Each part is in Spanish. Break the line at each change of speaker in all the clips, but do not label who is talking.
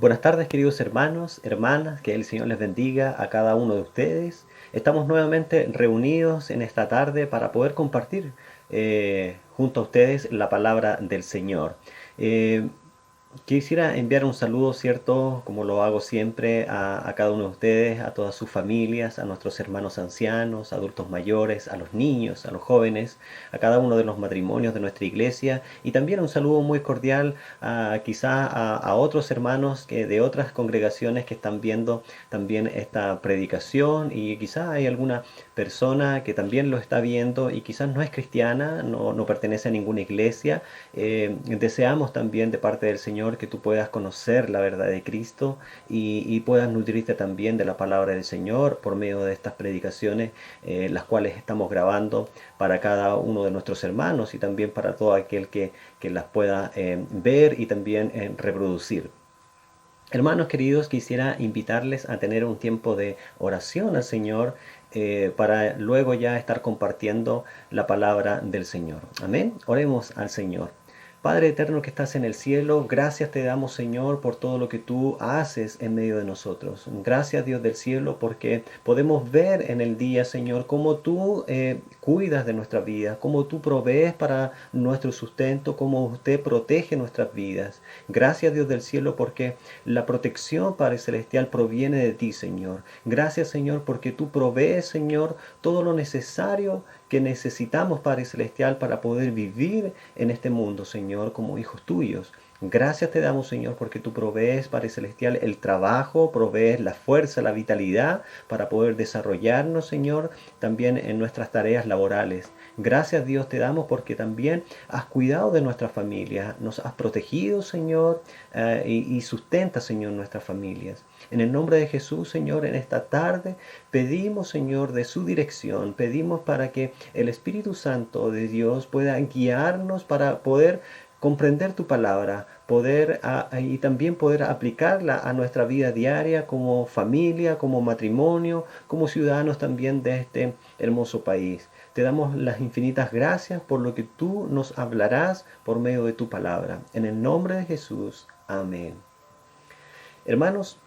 Buenas tardes, queridos hermanos, hermanas, que el Señor les bendiga a cada uno de ustedes. Estamos nuevamente reunidos en esta tarde para poder compartir junto a ustedes la palabra del Señor. Eh, Quisiera enviar un saludo, ¿cierto? Como lo hago siempre a cada uno de ustedes, a todas sus familias, a nuestros hermanos ancianos, adultos mayores, a los niños, a los jóvenes, a cada uno de los matrimonios de nuestra iglesia y también un saludo muy cordial a otros hermanos de otras congregaciones que están viendo también esta predicación y quizá hay alguna persona que también lo está viendo y quizás no es cristiana, no pertenece a ninguna iglesia. Deseamos también de parte del Señor que tú puedas conocer la verdad de Cristo y puedas nutrirte también de la palabra del Señor por medio de estas predicaciones, las cuales estamos grabando para cada uno de nuestros hermanos y también para todo aquel que las pueda ver y también reproducir. Hermanos queridos, quisiera invitarles a tener un tiempo de oración al Señor para luego ya estar compartiendo la palabra del Señor. Amén. Oremos al Señor. Padre eterno que estás en el cielo, gracias te damos, Señor, por todo lo que tú haces en medio de nosotros. Gracias, Dios del cielo, porque podemos ver en el día, Señor, cómo tú cuidas de nuestra vida, cómo tú provees para nuestro sustento, cómo usted protege nuestras vidas. Gracias, Dios del cielo, porque la protección, Padre Celestial, proviene de ti, Señor. Gracias, Señor, porque tú provees, Señor, todo lo necesario que necesitamos, Padre Celestial, para poder vivir en este mundo, Señor, como hijos tuyos. Gracias te damos, Señor, porque tú provees, Padre Celestial, el trabajo, provees la fuerza, la vitalidad para poder desarrollarnos, Señor, también en nuestras tareas laborales. Gracias, Dios, te damos porque también has cuidado de nuestra familia, nos has protegido, Señor, y sustenta, Señor, nuestras familias. En el nombre de Jesús, Señor, en esta tarde pedimos, Señor, de su dirección, pedimos para que el Espíritu Santo de Dios pueda guiarnos para poder comprender tu palabra, y también poder aplicarla a nuestra vida diaria como familia, como matrimonio, como ciudadanos también de este hermoso país. Te damos las infinitas gracias por lo que tú nos hablarás por medio de tu palabra. En el nombre de Jesús. Amén. Hermanos,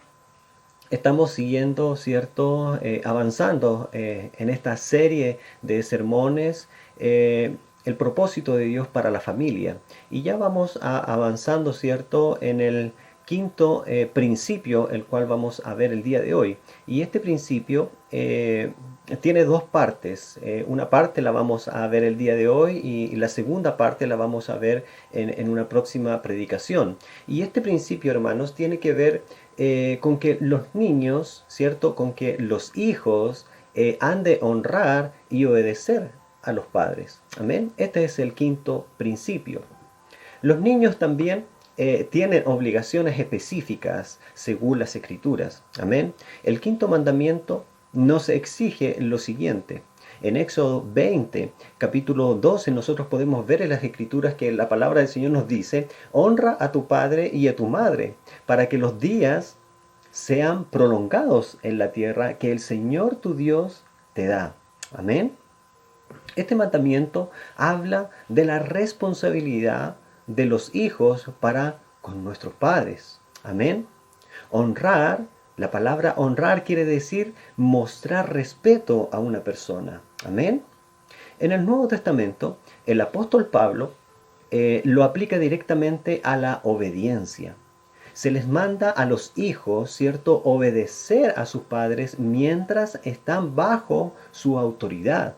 estamos siguiendo, ¿cierto? Avanzando en esta serie de sermones, el propósito de Dios para la familia. Y ya vamos avanzando, ¿cierto? En el quinto principio, el cual vamos a ver el día de hoy. Y este principio tiene dos partes. Una parte la vamos a ver el día de hoy y la segunda parte la vamos a ver en una próxima predicación. Y este principio, hermanos, tiene que ver con que los niños, ¿cierto? Con que los hijos han de honrar y obedecer a los padres. Amén. Este es el quinto principio. Los niños también tienen obligaciones específicas según las escrituras. Amén. El quinto mandamiento nos exige lo siguiente. En Éxodo 20, capítulo 12, nosotros podemos ver en las escrituras que la palabra del Señor nos dice, honra a tu padre y a tu madre, para que los días sean prolongados en la tierra que el Señor tu Dios te da. Amén. Este mandamiento habla de la responsabilidad de los hijos para con nuestros padres. Amén. Honrar, la palabra honrar quiere decir mostrar respeto a una persona. Amén. En el Nuevo Testamento, el apóstol Pablo lo aplica directamente a la obediencia. Se les manda a los hijos, ¿cierto?, obedecer a sus padres mientras están bajo su autoridad.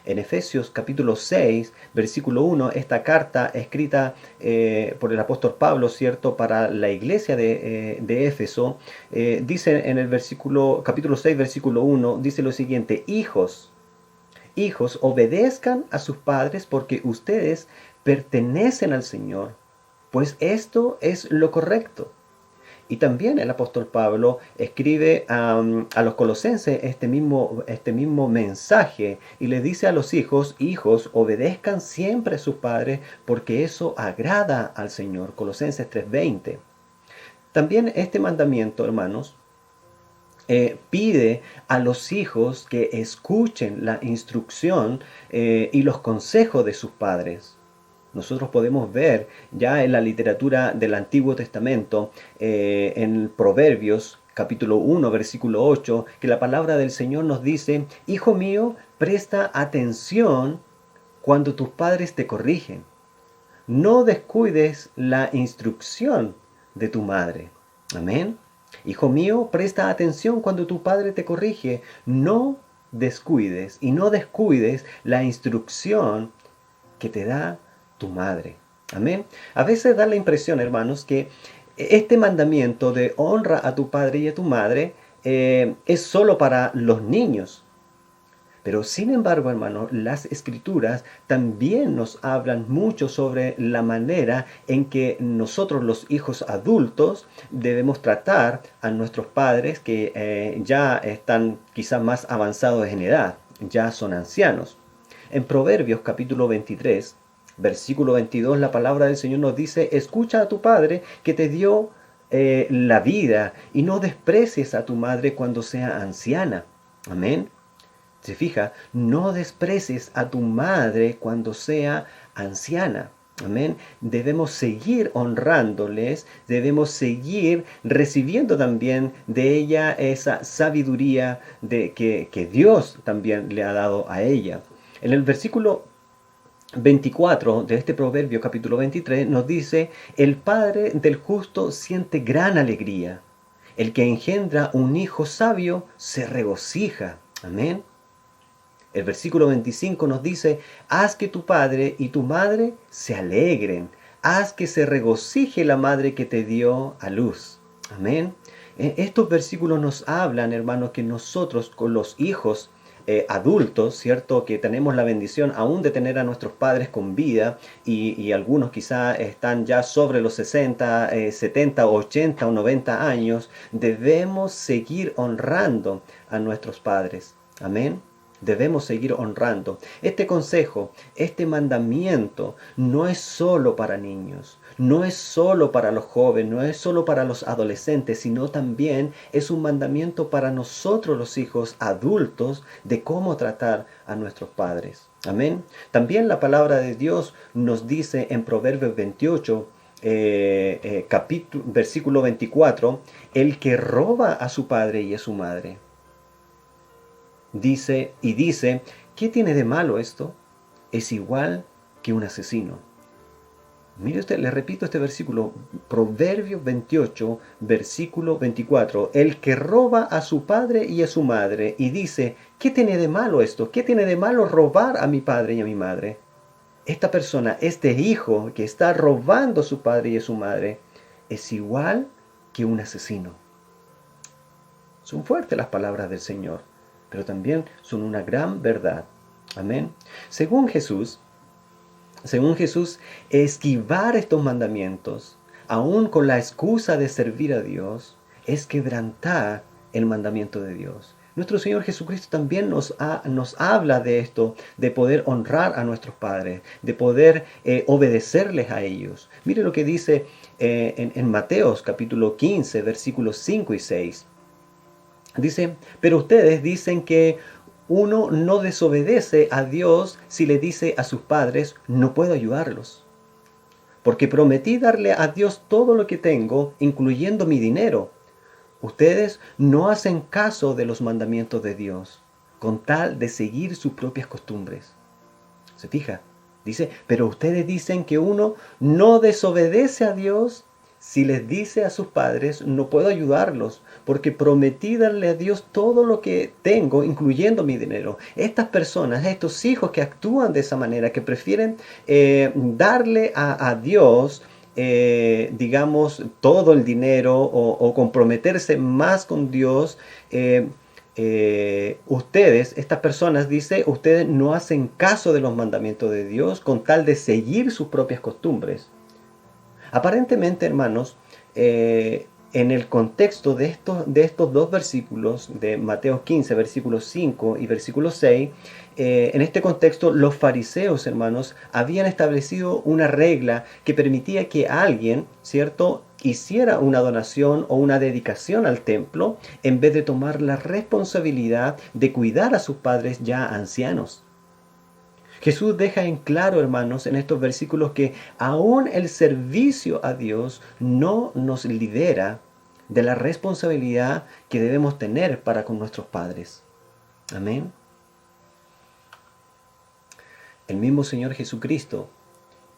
En Efesios capítulo 6, versículo 1, esta carta escrita por el apóstol Pablo, ¿cierto?, para la iglesia de Éfeso, dice en el capítulo 6, versículo 1, dice lo siguiente, hijos, obedezcan a sus padres porque ustedes pertenecen al Señor, pues esto es lo correcto. Y también el apóstol Pablo escribe a los colosenses este mismo mensaje y le dice a los hijos, obedezcan siempre a sus padres porque eso agrada al Señor. Colosenses 3:20. También este mandamiento, hermanos, pide a los hijos que escuchen la instrucción y los consejos de sus padres. Nosotros podemos ver ya en la literatura del Antiguo Testamento, en Proverbios capítulo 1, versículo 8, que la palabra del Señor nos dice: Hijo mío, presta atención cuando tus padres te corrigen. No descuides la instrucción de tu madre. Amén. Hijo mío, presta atención cuando tu padre te corrige. No descuides y no descuides la instrucción que te da tu madre. Amén. A veces da la impresión, hermanos, que este mandamiento de honra a tu padre y a tu madre es solo para los niños. Pero sin embargo, hermanos, las escrituras también nos hablan mucho sobre la manera en que nosotros, los hijos adultos, debemos tratar a nuestros padres que ya están quizás más avanzados en edad, ya son ancianos. En Proverbios capítulo 23, versículo 22, la palabra del Señor nos dice: escucha a tu padre que te dio la vida, y no desprecies a tu madre cuando sea anciana. Amén. Se fija, no desprecies a tu madre cuando sea anciana. Amén. Debemos seguir honrándoles, debemos seguir recibiendo también de ella esa sabiduría que Dios también le ha dado a ella. En el versículo 24 de este proverbio capítulo 23 nos dice: el padre del justo siente gran alegría. El que engendra un hijo sabio se regocija. Amén. El versículo 25 nos dice: haz que tu padre y tu madre se alegren, haz que se regocije la madre que te dio a luz. Amén. Estos versículos nos hablan, hermanos, que nosotros con los hijos adultos, ¿cierto? Que tenemos la bendición aún de tener a nuestros padres con vida, y algunos quizá están ya sobre los 60, 70, 80 o 90 años, debemos seguir honrando a nuestros padres. Amén. Debemos seguir honrando. Este consejo, este mandamiento, no es solo para niños, no es solo para los jóvenes, no es solo para los adolescentes, sino también es un mandamiento para nosotros los hijos adultos de cómo tratar a nuestros padres. Amén. También la palabra de Dios nos dice en Proverbios 28, versículo 24, el que roba a su padre y a su madre. Dice, ¿qué tiene de malo esto? Es igual que un asesino. Mire usted, le repito este versículo, Proverbios 28, versículo 24. El que roba a su padre y a su madre y dice: ¿qué tiene de malo esto? ¿Qué tiene de malo robar a mi padre y a mi madre? Esta persona, este hijo que está robando a su padre y a su madre, es igual que un asesino. Son fuertes las palabras del Señor, pero también son una gran verdad. Amén. Según Jesús, esquivar estos mandamientos, aún con la excusa de servir a Dios, es quebrantar el mandamiento de Dios. Nuestro Señor Jesucristo también nos habla de esto, de poder honrar a nuestros padres, de poder obedecerles a ellos. Mire lo que dice en Mateos capítulo 15, versículos 5 y 6. Dice: pero ustedes dicen que uno no desobedece a Dios si le dice a sus padres: no puedo ayudarlos, porque prometí darle a Dios todo lo que tengo, incluyendo mi dinero. Ustedes no hacen caso de los mandamientos de Dios, con tal de seguir sus propias costumbres. ¿Se fija? Dice: pero ustedes dicen que uno no desobedece a Dios si les dice a sus padres: no puedo ayudarlos, porque prometí darle a Dios todo lo que tengo, incluyendo mi dinero. Estas personas, estos hijos que actúan de esa manera, que prefieren darle a Dios, digamos, todo el dinero, o comprometerse más con Dios, ustedes, estas personas, dice, ustedes no hacen caso de los mandamientos de Dios con tal de seguir sus propias costumbres. Aparentemente, hermanos, en el contexto de estos dos versículos, de Mateo 15, versículos 5 y versículo 6, en este contexto los fariseos, hermanos, habían establecido una regla que permitía que alguien, ¿cierto?, hiciera una donación o una dedicación al templo en vez de tomar la responsabilidad de cuidar a sus padres ya ancianos. Jesús deja en claro, hermanos, en estos versículos que aún el servicio a Dios no nos libera de la responsabilidad que debemos tener para con nuestros padres. Amén. El mismo Señor Jesucristo,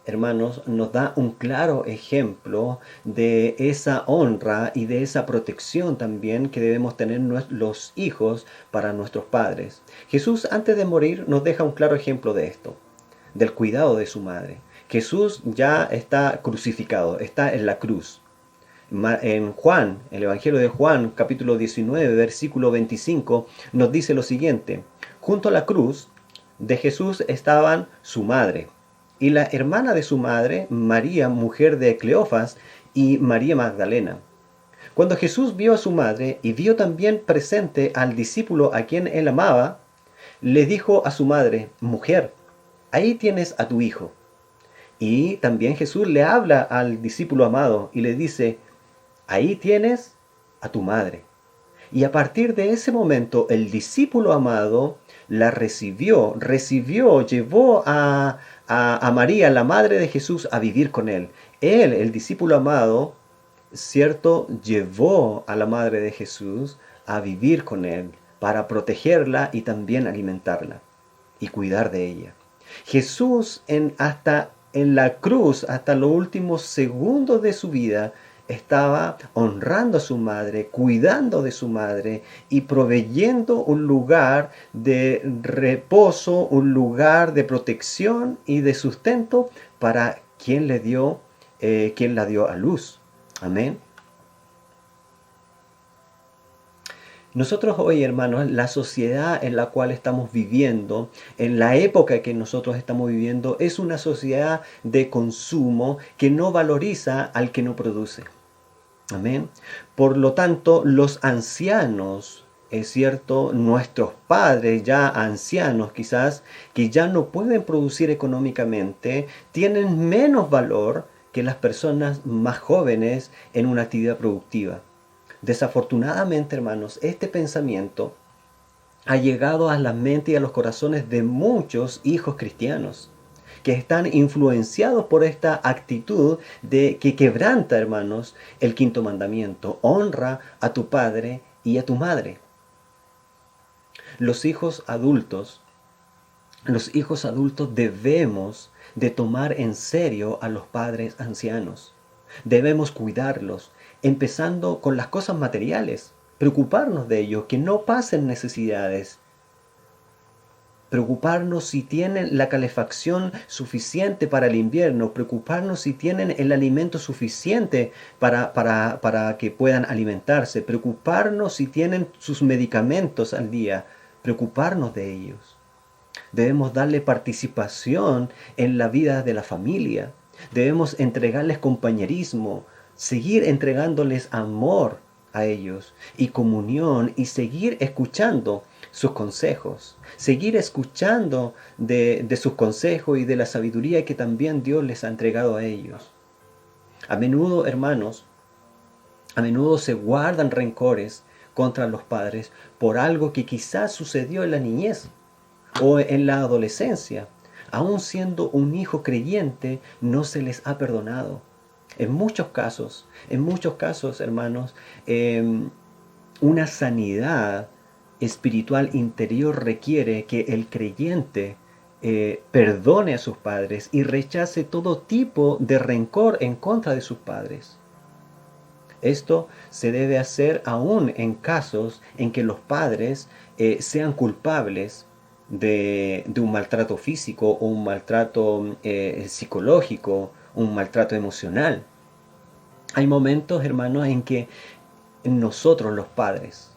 hermanos, nos da un claro ejemplo de esa honra y de esa protección también que debemos tener los hijos para nuestros padres. Jesús, antes de morir, nos deja un claro ejemplo de esto, del cuidado de su madre. Jesús ya está crucificado, está en la cruz. En Juan, el Evangelio de Juan, capítulo 19, versículo 25, nos dice lo siguiente: junto a la cruz de Jesús estaban su madre y la hermana de su madre, María, mujer de Cleofas, y María Magdalena. Cuando Jesús vio a su madre y vio también presente al discípulo a quien él amaba, le dijo a su madre: mujer, ahí tienes a tu hijo. Y también Jesús le habla al discípulo amado y le dice: ahí tienes a tu madre. Y a partir de ese momento el discípulo amado la recibió, llevó a María, la madre de Jesús, a vivir con él. Él, el discípulo amado, cierto, llevó a la madre de Jesús a vivir con él para protegerla y también alimentarla y cuidar de ella. Jesús hasta en la cruz, hasta los últimos segundos de su vida, estaba honrando a su madre, cuidando de su madre y proveyendo un lugar de reposo, un lugar de protección y de sustento para quien quien la dio a luz. Amén. Nosotros hoy, hermanos, la sociedad en la cual estamos viviendo, en la época que nosotros estamos viviendo, es una sociedad de consumo que no valoriza al que no produce. Amén. Por lo tanto, los ancianos, es cierto, nuestros padres ya ancianos quizás, que ya no pueden producir económicamente, tienen menos valor que las personas más jóvenes en una actividad productiva. Desafortunadamente, hermanos, este pensamiento ha llegado a la mente y a los corazones de muchos hijos cristianos que están influenciados por esta actitud de que quebranta, hermanos, el quinto mandamiento: honra a tu padre y a tu madre. Los hijos adultos debemos de tomar en serio a los padres ancianos. Debemos cuidarlos, empezando con las cosas materiales, preocuparnos de ellos, que no pasen necesidades, preocuparnos si tienen la calefacción suficiente para el invierno, preocuparnos si tienen el alimento suficiente para que puedan alimentarse, preocuparnos si tienen sus medicamentos al día, preocuparnos de ellos. Debemos darle participación en la vida de la familia, debemos entregarles compañerismo, seguir entregándoles amor a ellos y comunión, y seguir escuchando sus consejos, seguir escuchando de sus consejos y de la sabiduría que también Dios les ha entregado a ellos. A menudo, hermanos, se guardan rencores contra los padres por algo que quizás sucedió en la niñez o en la adolescencia. Aun siendo un hijo creyente, no se les ha perdonado. En muchos casos, hermanos, una sanidad espiritual interior requiere que el creyente perdone a sus padres y rechace todo tipo de rencor en contra de sus padres. Esto se debe hacer aún en casos en que los padres sean culpables de un maltrato físico o un maltrato psicológico, un maltrato emocional. Hay momentos, hermanos, en que nosotros los padres,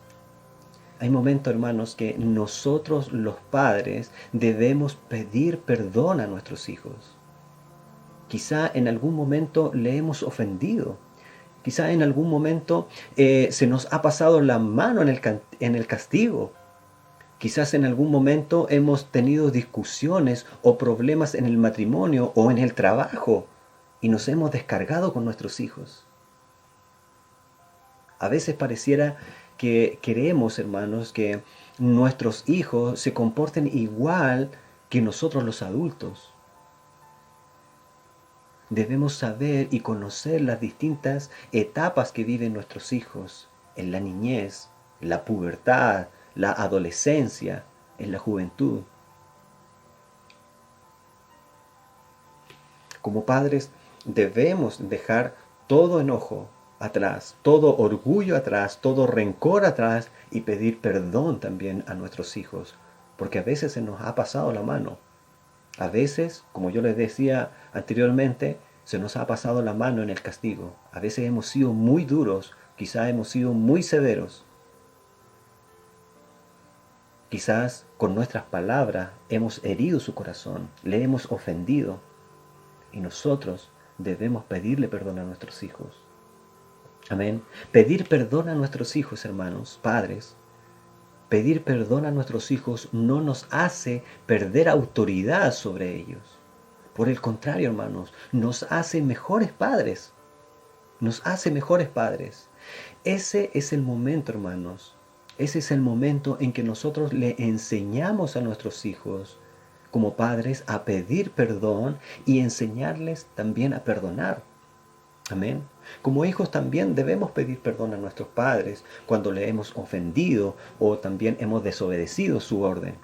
que nosotros los padres debemos pedir perdón a nuestros hijos. Quizá en algún momento le hemos ofendido. Quizá en algún momento se nos ha pasado la mano en el castigo. Quizás en algún momento hemos tenido discusiones o problemas en el matrimonio o en el trabajo y nos hemos descargado con nuestros hijos. A veces pareciera que queremos, hermanos, que nuestros hijos se comporten igual que nosotros los adultos debemos saber y conocer las distintas etapas que viven nuestros hijos en la niñez, la pubertad, la adolescencia, en la juventud. Como padres debemos dejar todo enojo atrás, todo orgullo atrás, todo rencor atrás y pedir perdón también a nuestros hijos, porque a veces se nos ha pasado la mano. A veces, como yo les decía anteriormente, se nos ha pasado la mano en el castigo. A veces hemos sido muy duros, quizás hemos sido muy severos. Quizás con nuestras palabras hemos herido su corazón, le hemos ofendido. Y nosotros debemos pedirle perdón a nuestros hijos. Amén. Pedir perdón a nuestros hijos, hermanos, padres. Pedir perdón a nuestros hijos no nos hace perder autoridad sobre ellos. Por el contrario, hermanos, nos hace mejores padres. Nos hace mejores padres. Ese es el momento, hermanos. Ese es el momento en que nosotros le enseñamos a nuestros hijos, como padres, a pedir perdón y enseñarles también a perdonar. Amén. Como hijos también debemos pedir perdón a nuestros padres cuando le hemos ofendido o también hemos desobedecido su orden.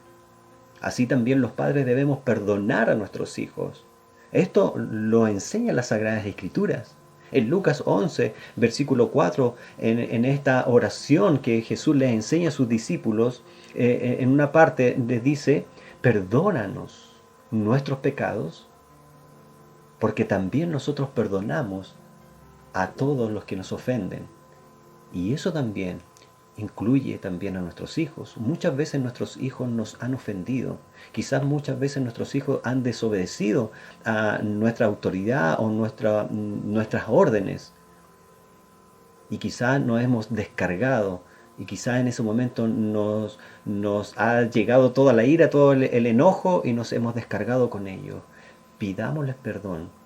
Así también los padres debemos perdonar a nuestros hijos. Esto lo enseña las Sagradas Escrituras. En Lucas 11, versículo 4, en esta oración que Jesús les enseña a sus discípulos, en una parte les dice, perdónanos nuestros pecados, porque también nosotros perdonamos a todos los que nos ofenden. Y eso también incluye también a nuestros hijos. Muchas veces nuestros hijos nos han ofendido. Quizás muchas veces nuestros hijos han desobedecido a nuestra autoridad o nuestras órdenes. Y quizás nos hemos descargado. Y quizás en ese momento nos ha llegado toda la ira, todo el enojo y nos hemos descargado con ellos. Pidámosles perdón.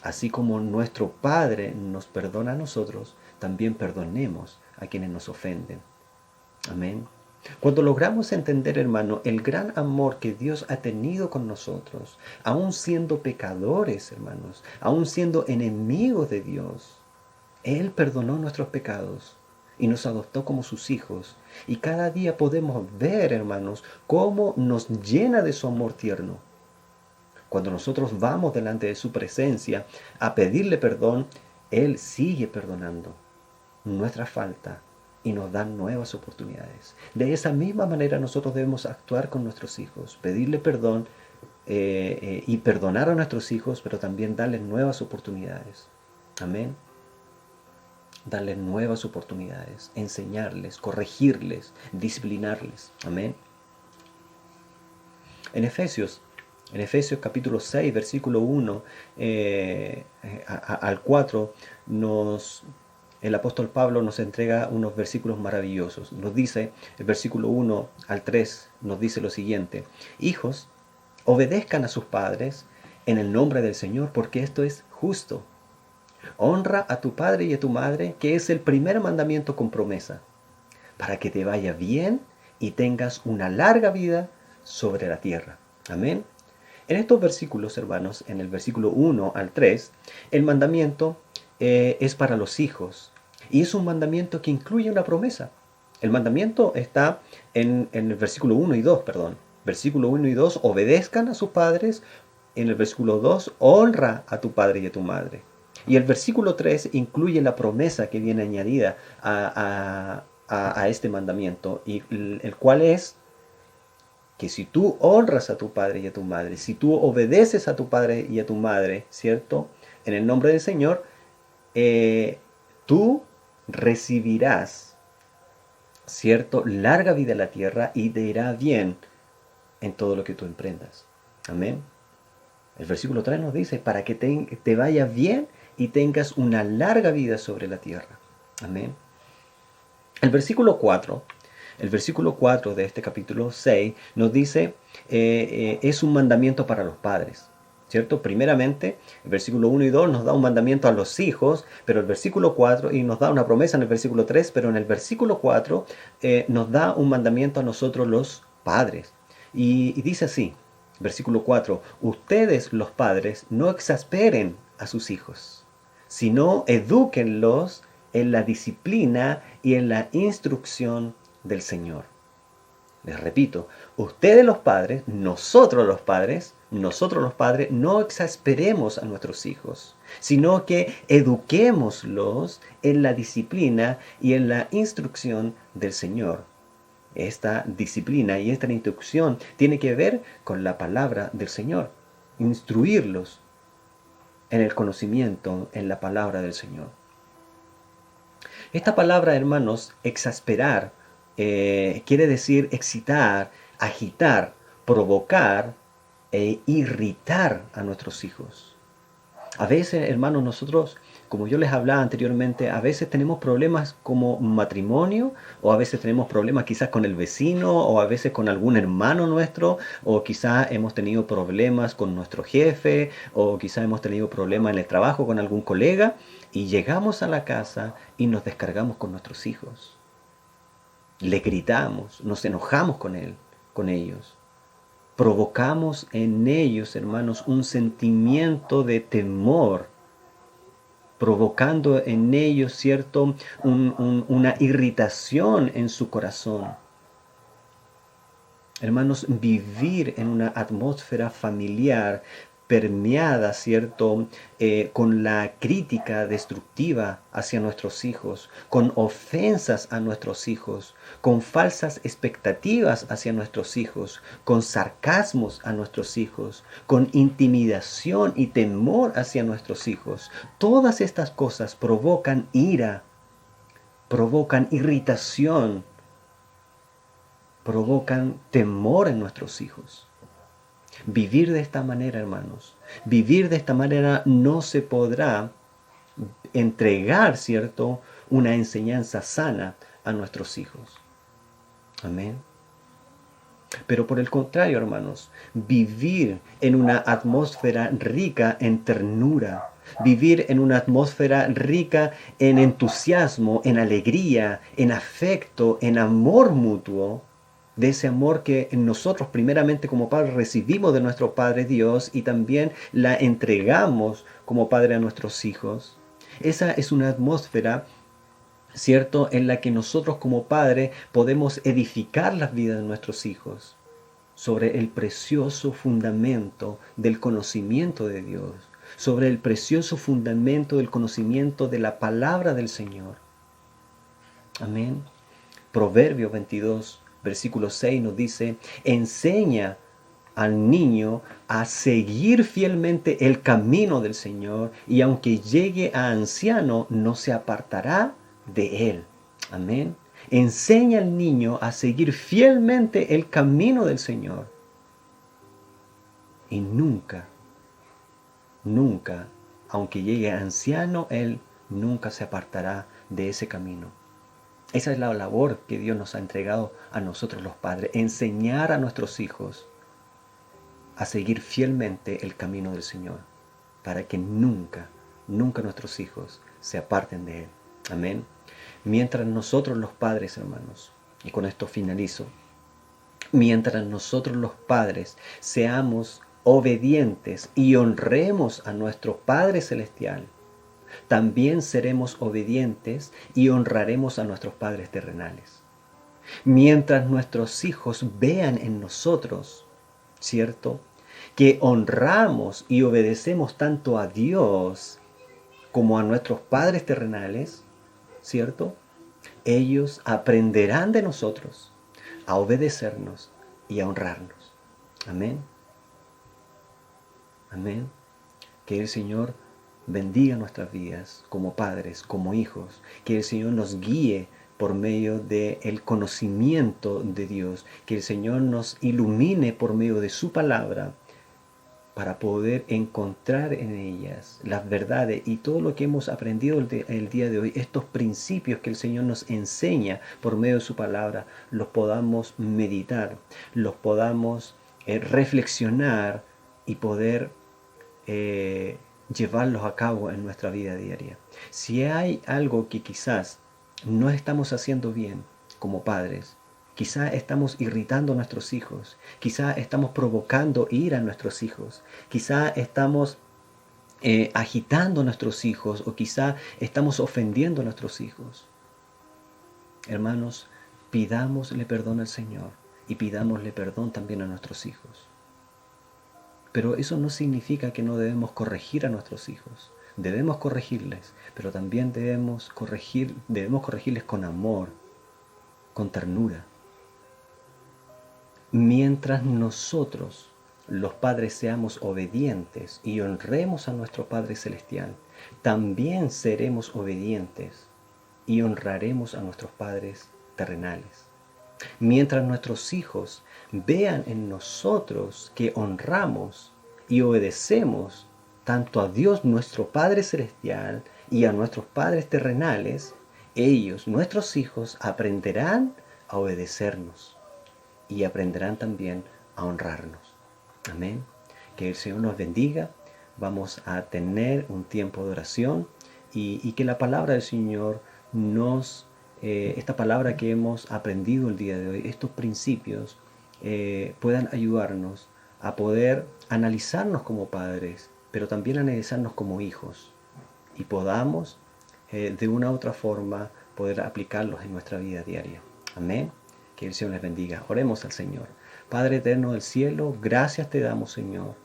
Así como nuestro Padre nos perdona a nosotros, también perdonemos a quienes nos ofenden. Amén. Cuando logramos entender, hermano, el gran amor que Dios ha tenido con nosotros, aun siendo pecadores, hermanos, aun siendo enemigos de Dios, Él perdonó nuestros pecados y nos adoptó como sus hijos. Y cada día podemos ver, hermanos, cómo nos llena de su amor tierno. Cuando nosotros vamos delante de su presencia a pedirle perdón, Él sigue perdonando nuestra falta y nos da nuevas oportunidades. De esa misma manera nosotros debemos actuar con nuestros hijos, pedirle perdón y perdonar a nuestros hijos, pero también darles nuevas oportunidades. Amén. Darles nuevas oportunidades, enseñarles, corregirles, disciplinarles. Amén. En Efesios capítulo 6, versículo 1 al 4, el apóstol Pablo nos entrega unos versículos maravillosos. Nos dice, el versículo 1 al 3, nos dice lo siguiente: Hijos, obedezcan a sus padres en el nombre del Señor, porque esto es justo. Honra a tu padre y a tu madre, que es el primer mandamiento con promesa, para que te vaya bien y tengas una larga vida sobre la tierra. Amén. En estos versículos, hermanos, en el versículo 1 al 3, el mandamiento es para los hijos. Y es un mandamiento que incluye una promesa. El mandamiento está en el versículo 1 y 2, perdón. Versículo 1 y 2, obedezcan a sus padres. En el versículo 2, honra a tu padre y a tu madre. Y el versículo 3 incluye la promesa que viene añadida a este mandamiento, y el cual es que si tú honras a tu padre y a tu madre, si tú obedeces a tu padre y a tu madre, ¿cierto? En el nombre del Señor, tú recibirás, ¿cierto? Larga vida en la tierra y te irá bien en todo lo que tú emprendas. Amén. El versículo 3 nos dice, para que te vaya bien y tengas una larga vida sobre la tierra. Amén. El versículo 4 de este capítulo 6 nos dice, es un mandamiento para los padres, ¿cierto? Primeramente, el versículo 1 y 2 nos da un mandamiento a los hijos, pero el versículo 4, y nos da una promesa en el versículo 3, pero en el versículo 4 nos da un mandamiento a nosotros los padres. Y dice así, Versículo 4. Ustedes, los padres, no exasperen a sus hijos, sino edúquenlos en la disciplina y en la instrucción del Señor. Les repito, ustedes nosotros los padres, no exasperemos a nuestros hijos, sino que eduquémoslos en la disciplina y en la instrucción del Señor. Esta disciplina y esta instrucción tiene que ver con la palabra del Señor. Instruirlos en el conocimiento, en la palabra del Señor. Esta palabra, hermanos, exasperar, quiere decir excitar, agitar, provocar e irritar a nuestros hijos. A veces, hermanos, nosotros, como yo les hablaba anteriormente, a veces tenemos problemas como matrimonio, o a veces tenemos problemas quizás con el vecino, o a veces con algún hermano nuestro, o quizás hemos tenido problemas con nuestro jefe, o quizás hemos tenido problemas en el trabajo con algún colega, y llegamos a la casa y nos descargamos con nuestros hijos. Le gritamos, nos enojamos con ellos. Provocamos en ellos, hermanos, un sentimiento de temor, provocando en ellos, ¿cierto?, una irritación en su corazón. Hermanos, vivir en una atmósfera familiar permeada, ¿cierto?, con la crítica destructiva hacia nuestros hijos, con ofensas a nuestros hijos, con falsas expectativas hacia nuestros hijos, con sarcasmos a nuestros hijos, con intimidación y temor hacia nuestros hijos. Todas estas cosas provocan ira, provocan irritación, provocan temor en nuestros hijos. Vivir de esta manera, hermanos, vivir de esta manera no se podrá entregar, ¿cierto?, una enseñanza sana a nuestros hijos. Amén. Pero por el contrario, hermanos, vivir en una atmósfera rica en ternura, vivir en una atmósfera rica en entusiasmo, en alegría, en afecto, en amor mutuo, de ese amor que nosotros primeramente como padres recibimos de nuestro Padre Dios y también la entregamos como padre a nuestros hijos. Esa es una atmósfera, ¿cierto?, en la que nosotros como padres podemos edificar las vidas de nuestros hijos sobre el precioso fundamento del conocimiento de Dios, sobre el precioso fundamento del conocimiento de la palabra del Señor. Amén. Proverbios 22, versículo 6 nos dice: enseña al niño a seguir fielmente el camino del Señor, y aunque llegue a anciano, no se apartará de él. Amén. Enseña al niño a seguir fielmente el camino del Señor. Y nunca, aunque llegue a anciano, él nunca se apartará de ese camino. Esa es la labor que Dios nos ha entregado a nosotros los padres, enseñar a nuestros hijos a seguir fielmente el camino del Señor, para que nunca nuestros hijos se aparten de Él. Amén. Mientras nosotros los padres, hermanos, y con esto finalizo, mientras nosotros los padres seamos obedientes y honremos a nuestro Padre Celestial, también seremos obedientes y honraremos a nuestros padres terrenales. Mientras nuestros hijos vean en nosotros, ¿cierto?, que honramos y obedecemos tanto a Dios como a nuestros padres terrenales, ¿cierto?, ellos aprenderán de nosotros a obedecernos y a honrarnos. Amén. Amén. Que el Señor bendiga nuestras vidas como padres, como hijos. Que el Señor nos guíe por medio del conocimiento de Dios. Que el Señor nos ilumine por medio de su palabra para poder encontrar en ellas las verdades y todo lo que hemos aprendido el día de hoy, estos principios que el Señor nos enseña por medio de su palabra, los podamos meditar, los podamos reflexionar y poder llevarlos a cabo en nuestra vida diaria. Si hay algo que quizás no estamos haciendo bien como padres, Quizá estamos irritando a nuestros hijos, quizá estamos provocando ira a nuestros hijos, quizá estamos agitando a nuestros hijos o quizá estamos ofendiendo a nuestros hijos. Hermanos, pidámosle perdón al Señor y pidámosle perdón también a nuestros hijos. Pero eso no significa que no debemos corregir a nuestros hijos. Debemos corregirles, pero también debemos corregirles con amor, con ternura. Mientras nosotros, los padres, seamos obedientes y honremos a nuestro Padre Celestial, también seremos obedientes y honraremos a nuestros padres terrenales. Mientras nuestros hijos vean en nosotros que honramos y obedecemos tanto a Dios nuestro Padre Celestial y a nuestros padres terrenales, ellos, nuestros hijos, aprenderán a obedecernos y aprenderán también a honrarnos. Amén. Que el Señor nos bendiga. Vamos a tener un tiempo de oración y que la palabra del Señor esta palabra que hemos aprendido el día de hoy, estos principios, puedan ayudarnos a poder analizarnos como padres, pero también analizarnos como hijos, y podamos de una u otra forma poder aplicarlos en nuestra vida diaria. Amén. Que el Señor les bendiga. Oremos al Señor. Padre eterno del cielo, gracias te damos, Señor,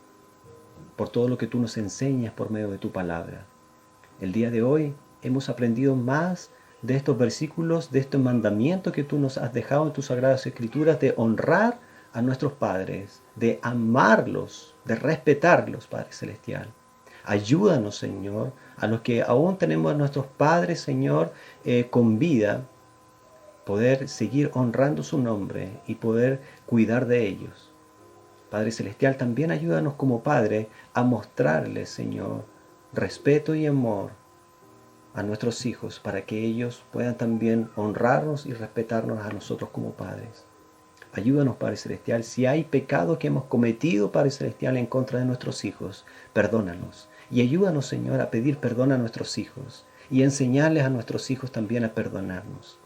por todo lo que tú nos enseñas por medio de tu palabra. El día de hoy hemos aprendido más de estos versículos, de estos mandamientos que tú nos has dejado en tus sagradas escrituras, de honrar a nuestros padres, de amarlos, de respetarlos, Padre Celestial. Ayúdanos, Señor, a los que aún tenemos a nuestros padres, Señor, con vida, poder seguir honrando su nombre y poder cuidar de ellos. Padre Celestial, también ayúdanos como Padre a mostrarles, Señor, respeto y amor a nuestros hijos, para que ellos puedan también honrarnos y respetarnos a nosotros como padres. Ayúdanos, Padre Celestial, si hay pecado que hemos cometido, Padre Celestial, en contra de nuestros hijos, perdónanos. Y ayúdanos, Señor, a pedir perdón a nuestros hijos y enseñarles a nuestros hijos también a perdonarnos.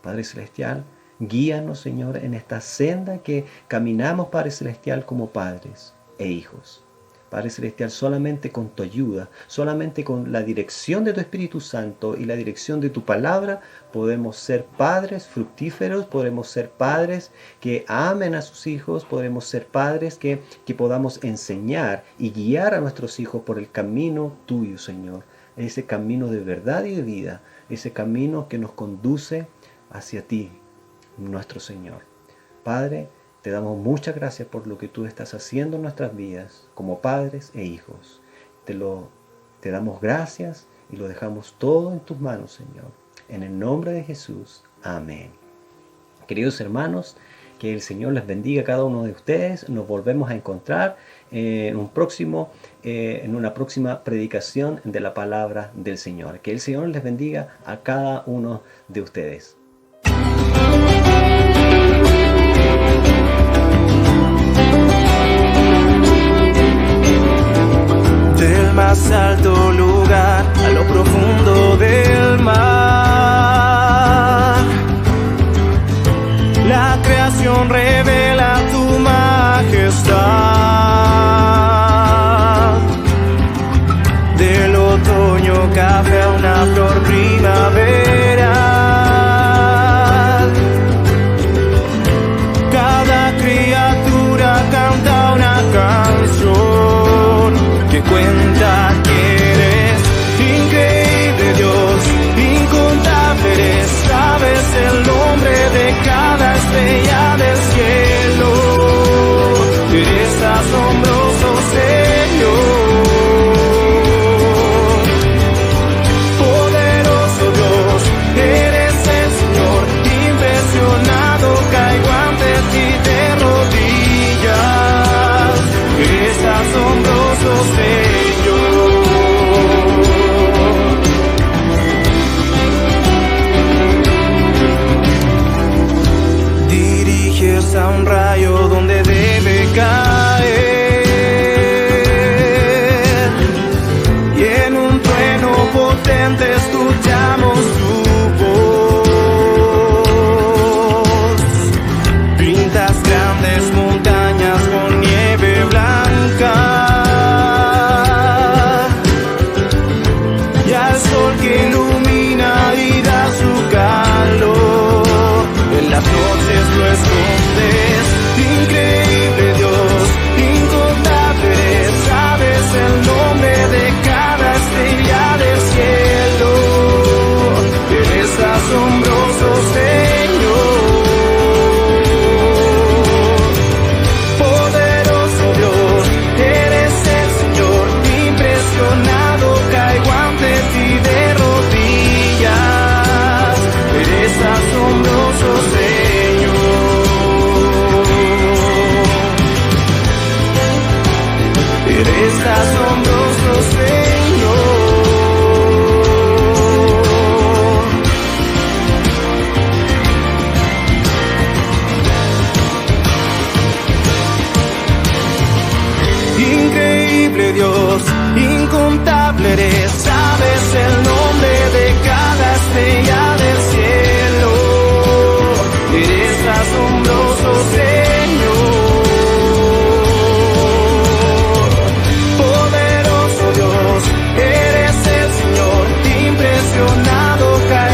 Padre Celestial, guíanos, Señor, en esta senda que caminamos, Padre Celestial, como padres e hijos. Padre Celestial, solamente con tu ayuda, solamente con la dirección de tu Espíritu Santo y la dirección de tu palabra, podemos ser padres fructíferos, podemos ser padres que amen a sus hijos, podemos ser padres que podamos enseñar y guiar a nuestros hijos por el camino tuyo, Señor. Ese camino de verdad y de vida, ese camino que nos conduce hacia ti, nuestro Señor. Padre, te damos muchas gracias por lo que tú estás haciendo en nuestras vidas como padres e hijos. Te damos gracias y lo dejamos todo en tus manos, Señor. En el nombre de Jesús. Amén. Queridos hermanos, que el Señor les bendiga a cada uno de ustedes. Nos volvemos a encontrar en una próxima predicación de la palabra del Señor. Que el Señor les bendiga a cada uno de ustedes.
Del más alto lugar a lo profundo del mar, la creación revela tu majestad. Del otoño café a una flor primaveral, cada criatura canta una canción que cuenta que eres increíble, Dios,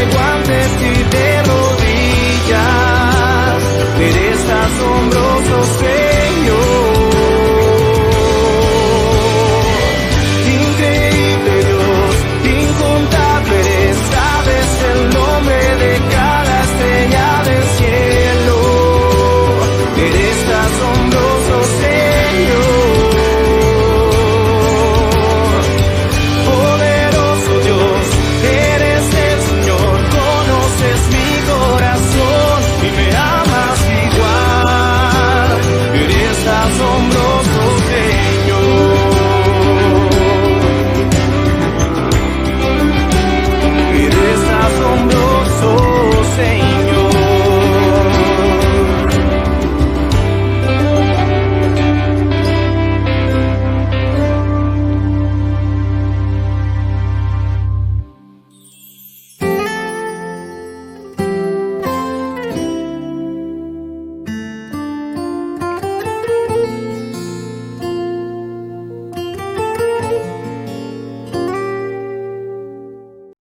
igual.